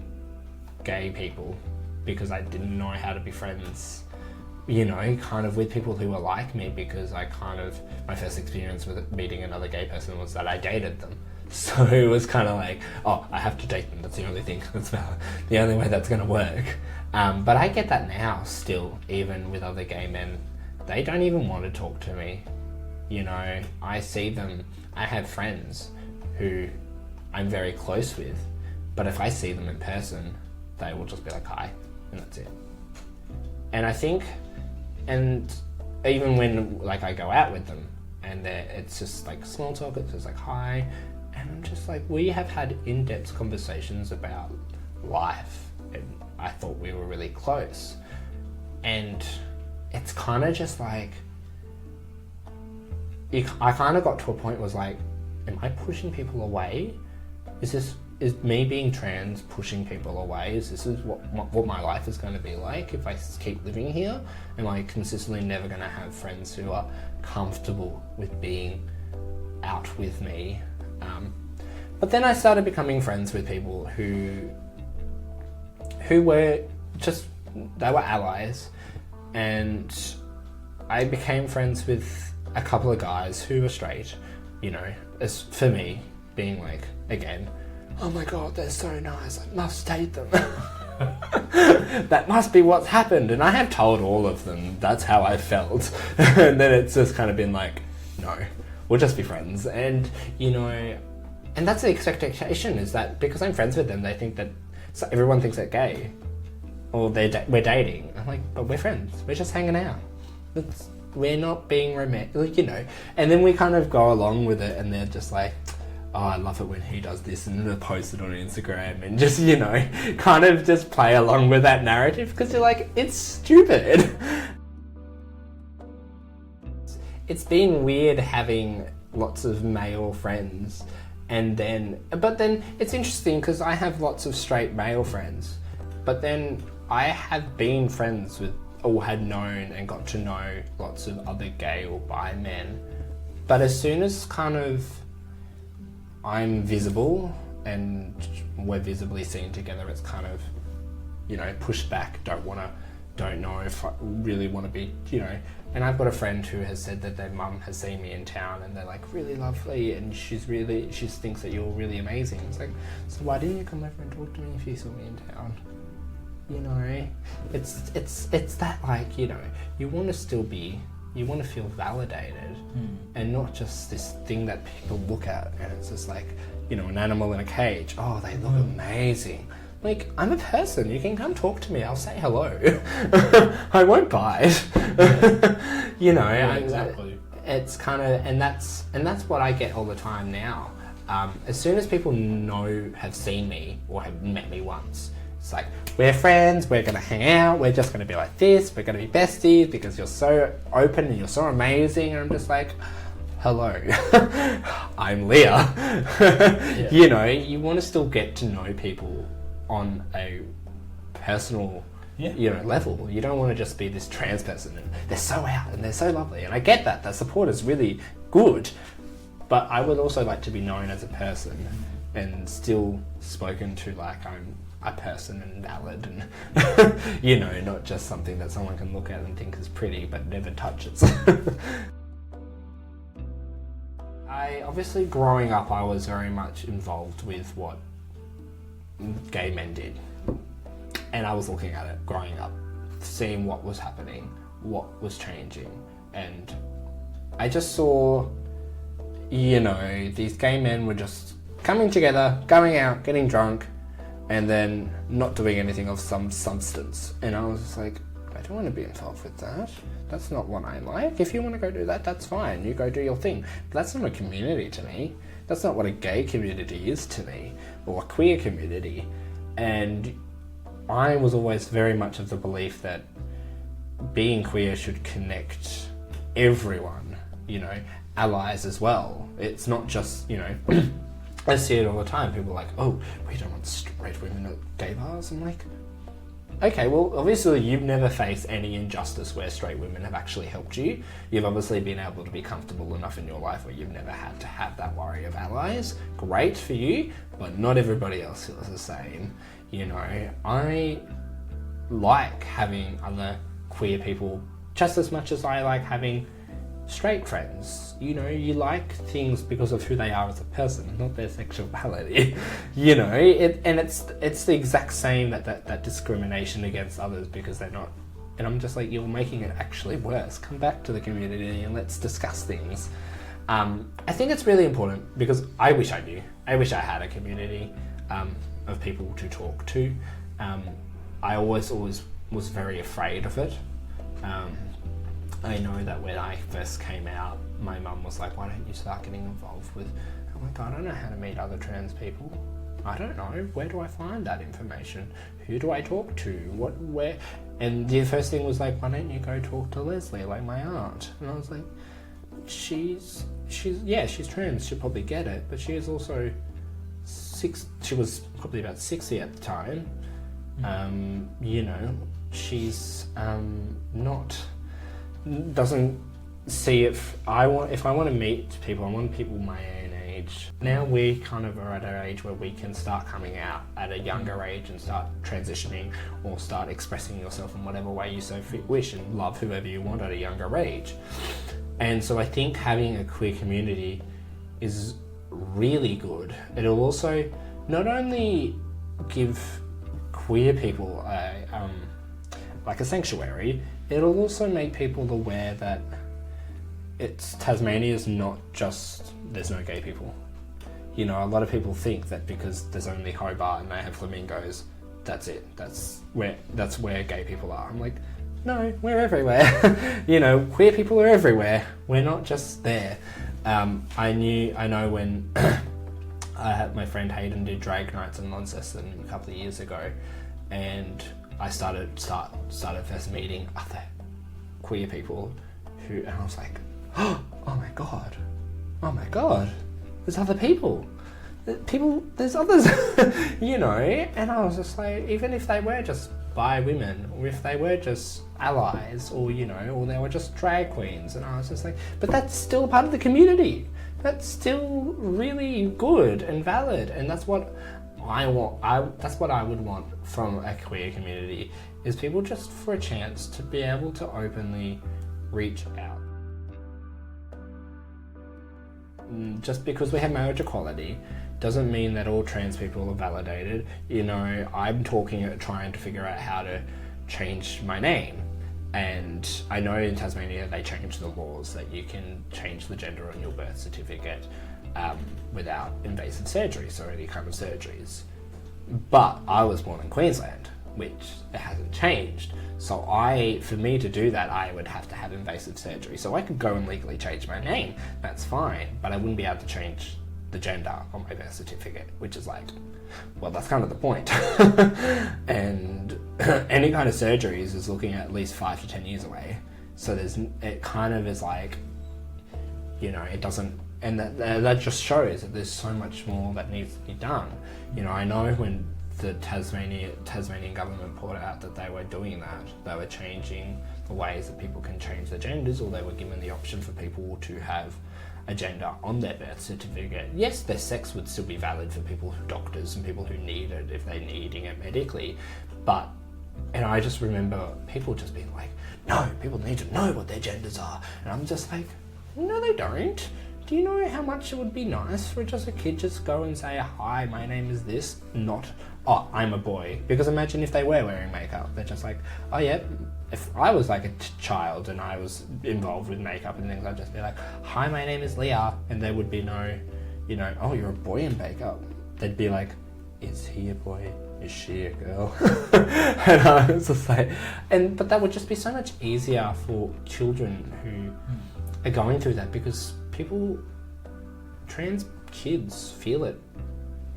gay people because I didn't know how to be friends, you know, kind of with people who were like me, because my first experience with meeting another gay person was that I dated them. So it was kind of like, oh, I have to date them. That's the only thing. That's the only way that's going to work. But I get that now still, even with other gay men. They don't even want to talk to me. You know, I see them. I have friends who I'm very close with, but if I see them in person, they will just be like, hi, and that's it. And I think, and even when like I go out with them and it's just like small talk, it's just like, hi. And I'm just like, we have had in-depth conversations about life, and I thought we were really close. And it's kind of just like, I kind of got to a point where I was like, am I pushing people away? Is me being trans pushing people away? Is what my life is going to be like if I keep living here? Am I consistently never going to have friends who are comfortable with being out with me? But then I started becoming friends with people who were just, they were allies, and I became friends with a couple of guys who were straight, you know, as for me being like, again, oh my God, they're so nice, I must date them. That must be what's happened. And I have told all of them that's how I felt. And then it's just kind of been like, no, we'll just be friends. And, you know, and that's the expectation, is that because I'm friends with them, they think that, so everyone thinks they're gay. Or we're dating. I'm like, but we're friends. We're just hanging out. We're not being romantic, you know. And then we kind of go along with it, and they're just like, oh, I love it when he does this, and they'll post it on Instagram, and just, you know, kind of just play along with that narrative, because you're like, it's stupid. It's been weird having lots of male friends, but then it's interesting because I have lots of straight male friends, but then I have been friends with, or had known and got to know lots of other gay or bi men. But as soon as kind of I'm visible and we're visibly seen together, it's kind of, you know, pushed back, don't know if I really want to be, you know. And I've got a friend who has said that their mum has seen me in town and they're like, really lovely, and she thinks that you're really amazing. It's like, so why didn't you come over and talk to me if you saw me in town? You know, it's that, like, you know, you want to feel validated, and not just this thing that people look at and it's just like, you know, an animal in a cage. Oh, they look amazing. Like, I'm a person. You can come talk to me. I'll say hello. I won't bite. You know, Yeah, exactly. It's kind of, and that's what I get all the time now. As soon as people have seen me or have met me once, it's like, we're friends, we're going to hang out, we're just going to be like this, we're going to be besties because you're so open and you're so amazing. And I'm just like, hello, I'm Leah. Yeah. You know, you want to still get to know people on a personal, you know, level. You don't want to just be this trans person and they're so out and they're so lovely. And I get that, the support is really good, but I would also like to be known as a person and still spoken to like I'm a person and valid, and you know, not just something that someone can look at and think is pretty but never touches. I obviously, growing up, I was very much involved with what gay men did, and I was looking at it growing up, seeing what was happening, what was changing, and I just saw, you know, these gay men were just coming together, going out, getting drunk, and then not doing anything of some substance. And I was just like, I don't want to be involved with that. That's not what I like. If you want to go do that, that's fine. You go do your thing. But that's not a community to me. That's not what a gay community is to me, or a queer community. And I was always very much of the belief that being queer should connect everyone, you know, allies as well. It's not just, you know, I see it all the time. People are like, oh, we don't want straight women at gay bars. I'm like, okay, well, obviously you've never faced any injustice where straight women have actually helped you. You've obviously been able to be comfortable enough in your life where you've never had to have that worry of allies. Great for you, but not everybody else feels the same. You know, I like having other queer people just as much as I like having straight friends. You know, you like things because of who they are as a person, not their sexuality. You know, it's the exact same, that discrimination against others because they're not. And I'm just like, you're making it actually worse. Come back to the community and let's discuss things. I think it's really important because I wish I knew. I wish I had a community of people to talk to. I always was very afraid of it. I know that when I first came out, my mum was like, why don't you start getting involved with... I'm like, I don't know how to meet other trans people. I don't know. Where do I find that information? Who do I talk to? Where? And the first thing was like, why don't you go talk to Leslie, like my aunt? And I was like, she's trans, she'll probably get it, but she is also she was probably about 60 at the time. You know, she's doesn't see if I want to meet people, I want people my own age. Now we kind of are at an age where we can start coming out at a younger age and start transitioning or start expressing yourself in whatever way you so wish and love whoever you want at a younger age. And so I think having a queer community is really good. It'll also not only give queer people like a sanctuary, it'll also make people aware that Tasmania is not just there's no gay people. You know, a lot of people think that because there's only Hobart and they have flamingos, that's it. That's where gay people are. I'm like, no, we're everywhere. You know, queer people are everywhere. We're not just there. I know when I had my friend Hayden did drag nights in Launceston a couple of years ago, and I started first meeting other queer people and I was like, oh my god, there's other people, there's others, you know. And I was just like, even if they were just bi women, or if they were just allies, or you know, or they were just drag queens, and I was just like, but that's still part of the community. That's still really good and valid, and that's what I want. That's what I would want from a queer community, is people just for a chance to be able to openly reach out. Just because we have marriage equality doesn't mean that all trans people are validated. You know, I'm trying to figure out how to change my name. And I know in Tasmania they changed the laws that you can change the gender on your birth certificate without invasive surgery, so any kind of surgeries. But I was born in Queensland, which it hasn't changed. So for me to do that, I would have to have invasive surgery. So I could go and legally change my name, that's fine, but I wouldn't be able to change the gender on my birth certificate, which is like, well, that's kind of the point. And any kind of surgeries is looking at least 5 to 10 years away. So it kind of is like, you know, it doesn't, and that just shows that there's so much more that needs to be done. You know, I know when the Tasmanian government put out that they were doing that, they were changing the ways that people can change their genders, or they were given the option for people to have a gender on their birth certificate. Yes, their sex would still be valid for doctors and people who need it if they're needing it medically, and I just remember people just being like, no, people need to know what their genders are, and I'm just like, no they don't. Do you know how much it would be nice for just a kid just go and say, hi, my name is this, not, oh, I'm a boy? Because imagine if they were wearing makeup. They're just like, oh yeah, if I was like a child and I was involved with makeup and things, I'd just be like, hi, my name is Leah. And there would be no, you know, oh, you're a boy in makeup. They'd be like, is he a boy? Is she a girl? And I was just like, but that would just be so much easier for children who are going through that, because trans kids feel it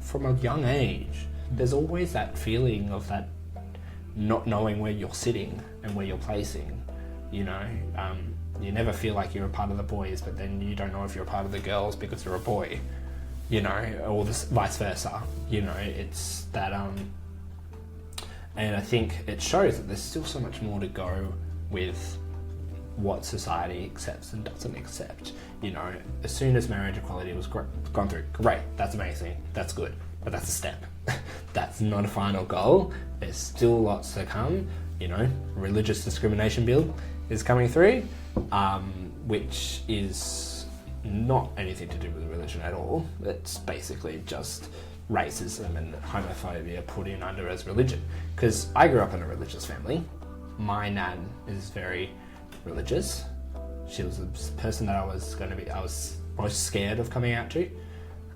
from a young age. There's always that feeling of that not knowing where you're sitting and where you're placing, you know. You never feel like you're a part of the boys, but then you don't know if you're a part of the girls because you're a boy, you know, or vice versa, you know. It's that, and I think it shows that there's still so much more to go with what society accepts and doesn't accept. You know, as soon as marriage equality was gone through, great, that's amazing, that's good, but that's a step. That's not a final goal. There's still lots to come. You know, religious discrimination bill is coming through, which is not anything to do with religion at all. It's basically just racism and homophobia put in under as religion. Because I grew up in a religious family. My nan is very religious. She was the person that I was most scared of coming out to.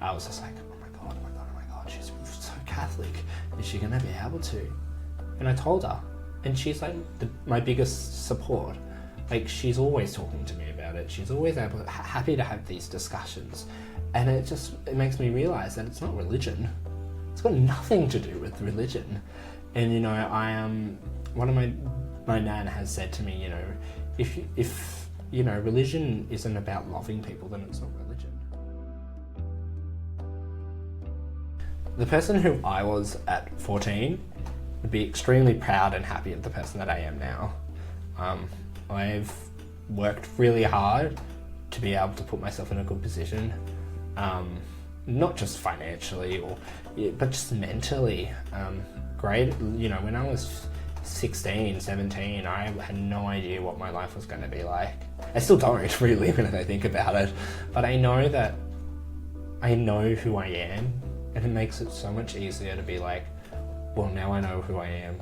I was just like, oh my god, she's so Catholic. Is she gonna be able to? And I told her, and she's like my biggest support. Like, she's always talking to me about it. She's always happy to have these discussions, and it makes me realize that it's not religion. It's got nothing to do with religion. And you know, I am one of my nan has said to me, you know, if you know, religion isn't about loving people, then it's not religion. The person who I was at 14 would be extremely proud and happy of the person that I am now. I've worked really hard to be able to put myself in a good position, not just financially but just mentally. Great, you know, when I was 16, 17, I had no idea what my life was going to be like. I still don't really when I think about it, but I know that I know who I am, and it makes it so much easier to be like, well, now I know who I am.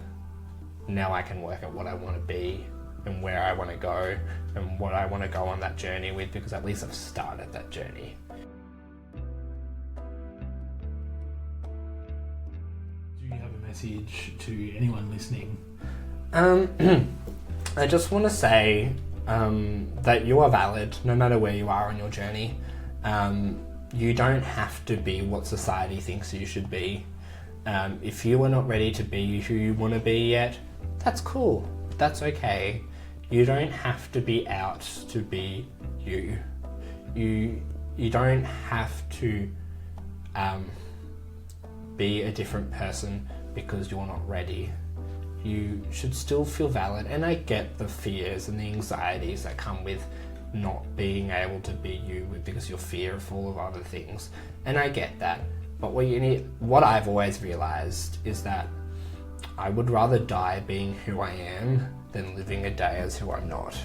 Now I can work at what I want to be, and where I want to go and what I want to go on that journey with, because at least I've started that journey. Do you have a message to anyone listening? I just want to say that you are valid no matter where you are on your journey. You don't have to be what society thinks you should be. If you are not ready to be who you want to be yet, that's cool. That's okay. You don't have to be out to be you. You don't have to be a different person because you're not ready. You should still feel valid, and I get the fears and the anxieties that come with not being able to be you because you're fearful of other things, and I get that. But what I've always realized is that I would rather die being who I am than living a day as who I'm not.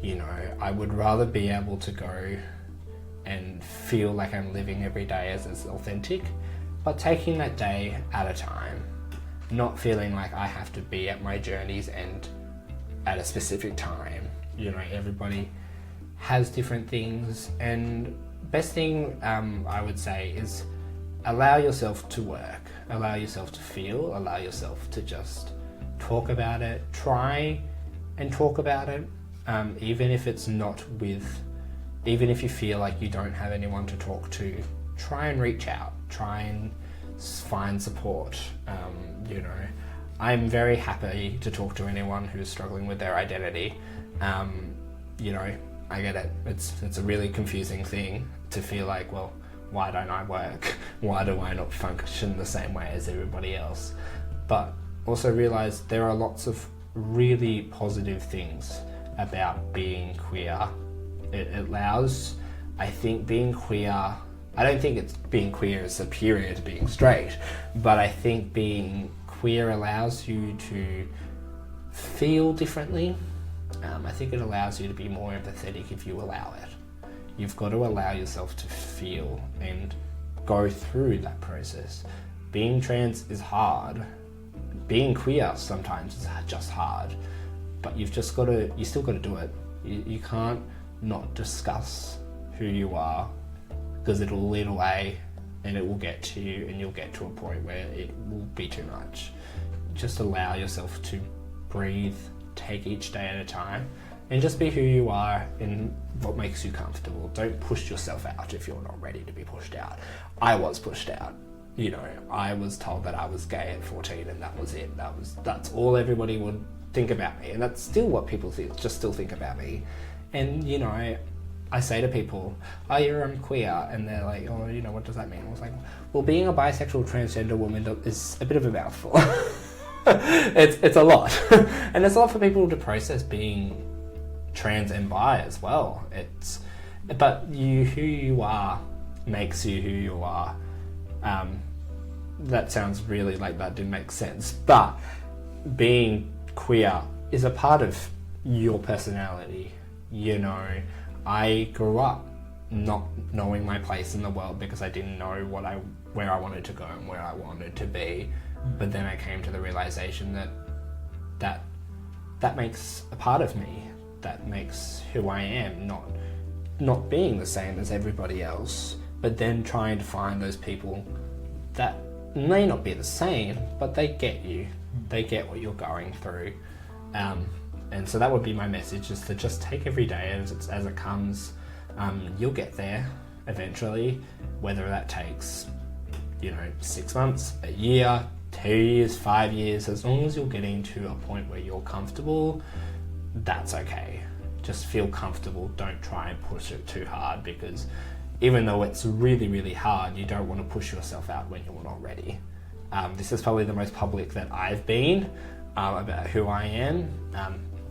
You know, I would rather be able to go and feel like I'm living every day as authentic, but taking that day at a time, not feeling like I have to be at my journey's end at a specific time. You know, everybody has different things, and best thing I would say is allow yourself to work, allow yourself to feel, allow yourself to just talk about it, try and talk about it, even if it's not with, even if you feel like you don't have anyone to talk to, try and reach out, try and find support. You know, I'm very happy to talk to anyone who's struggling with their identity. You know, I get it. It's a really confusing thing to feel like, well, why don't I work? Why do I not function the same way as everybody else? But also realize there are lots of really positive things about being queer. It allows, I think, being queer, I don't think it's being queer is superior to being straight, but I think being queer allows you to feel differently. I think it allows you to be more empathetic if you allow it. You've got to allow yourself to feel and go through that process. Being trans is hard. Being queer sometimes is just hard, but you still got to do it. You can't not discuss who you are, because it'll lead away and it will get to you, and you'll get to a point where it will be too much. Just allow yourself to breathe, take each day at a time, and just be who you are and what makes you comfortable. Don't push yourself out if you're not ready to be pushed out. I was pushed out. You know, I was told that I was gay at 14 and that was it. That's all everybody would think about me, and that's still what people still think about me. And you know, I say to people, oh, you're queer, and they're like, oh, you know, what does that mean? I was like, well, being a bisexual transgender woman is a bit of a mouthful. It's a lot. And it's a lot for people to process being trans and bi as well. But who you are makes you who you are. That sounds really like that didn't make sense, but being queer is a part of your personality. You know, I grew up not knowing my place in the world because I didn't know where I wanted to go and where I wanted to be. But then I came to the realization that makes a part of me. That makes who I am, not being the same as everybody else, but then trying to find those people that may not be the same, but they get you. They get what you're going through. And so that would be my message, is to just take every day as it comes. You'll get there eventually, whether that takes, 6 months, a year, 2 years, 5 years. As long as you're getting to a point where you're comfortable, that's okay. Just feel comfortable. Don't try and push it too hard, because even though it's really, really hard, you don't want to push yourself out when you're not ready. This is probably the most public that I've been about who I am.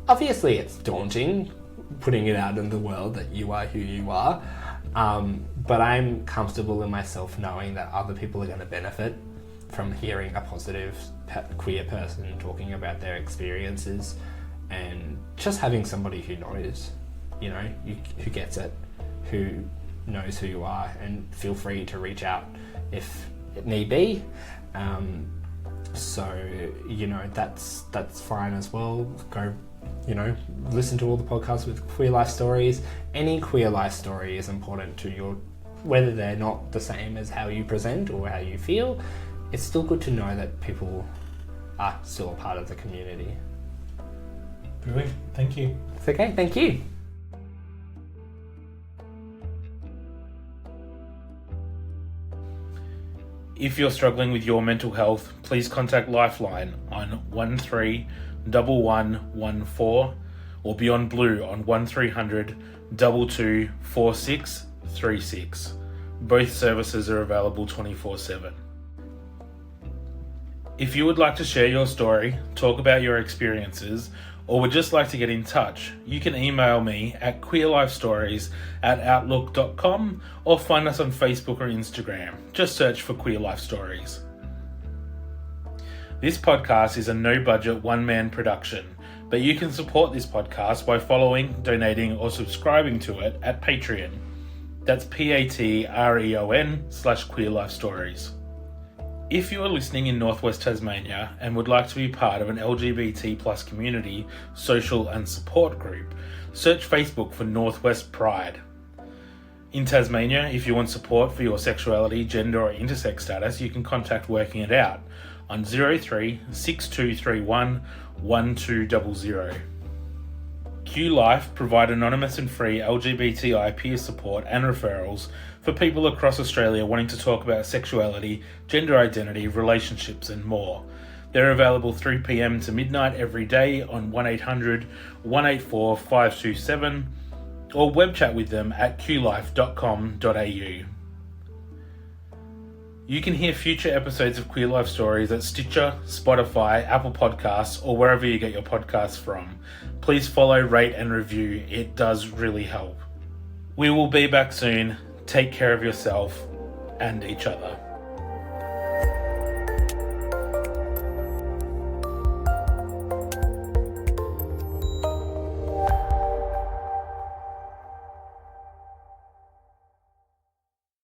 Obviously, it's daunting putting it out in the world that you are who you are, but I'm comfortable in myself knowing that other people are going to benefit from hearing a positive queer person talking about their experiences, and just having somebody who knows, who gets it, who knows who you are, and feel free to reach out if it need be. So that's fine as well. Go listen to all the podcasts with queer life stories. Any queer life story is important to your, whether they're not the same as how you present or how you feel. It's still good to know that people are still a part of the community. Brilliant. Thank you. It's okay. Thank you. If you're struggling with your mental health, please contact Lifeline on 131114 or Beyond Blue on 1300 22 4636. Both services are available 24/7. If you would like to share your story, talk about your experiences, or would just like to get in touch, you can email me at queerlifestories@outlook.com or find us on Facebook or Instagram. Just search for Queer Life Stories. This podcast is a no-budget one-man production, but you can support this podcast by following, donating, or subscribing to it at Patreon. That's Patreon/Queer Life Stories. If you are listening in Northwest Tasmania and would like to be part of an LGBT+ community, social and support group, search Facebook for Northwest Pride. In Tasmania, if you want support for your sexuality, gender or intersex status, you can contact Working It Out on 03 6231 1200. Q Life provide anonymous and free LGBTI peer support and referrals for people across Australia wanting to talk about sexuality, gender identity, relationships and more. They're available 3 p.m. to midnight every day on 1800 184 527 or web chat with them at qlife.com.au. You can hear future episodes of Queer Life Stories at Stitcher, Spotify, Apple Podcasts, or wherever you get your podcasts from. Please follow, rate, and review. It does really help. We will be back soon. Take care of yourself and each other.